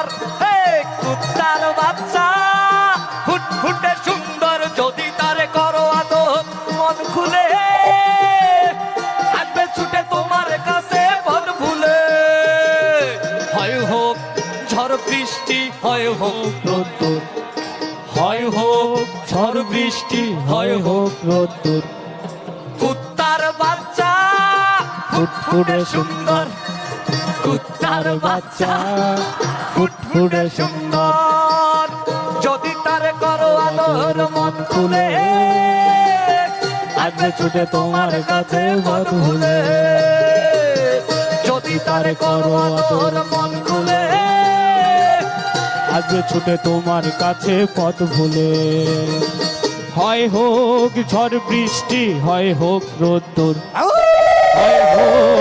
সুন্দর, হে কুত্তার বাচ্চা ফুটফুটে সুন্দর, যদি তারে করো আদর মন খুলে আসবে ছুটে তোমার কাছে পথ ভুলে। হয় হোক ঝড় বৃষ্টি, হয় হোক রোদ্দুর, হয় হোক ঝড় বৃষ্টি, হয় হোক রোদ্দুর, কুত্তার বাচ্চা ফুটফুটে সুন্দর, কুত্তার বাচ্চা ফুটফুটে সুন্দর, যদি তারে করো আদর মন খুলে আসবে ছুটে তোমার কাছে পথ ভুলে। যদি তারে করো আদর মন খুলে আসবে ছুটে তোমার কাছে পথ ভুলে। হয় হোক ঝড় বৃষ্টি, হয় হোক রোদ্দুর, হয় হোক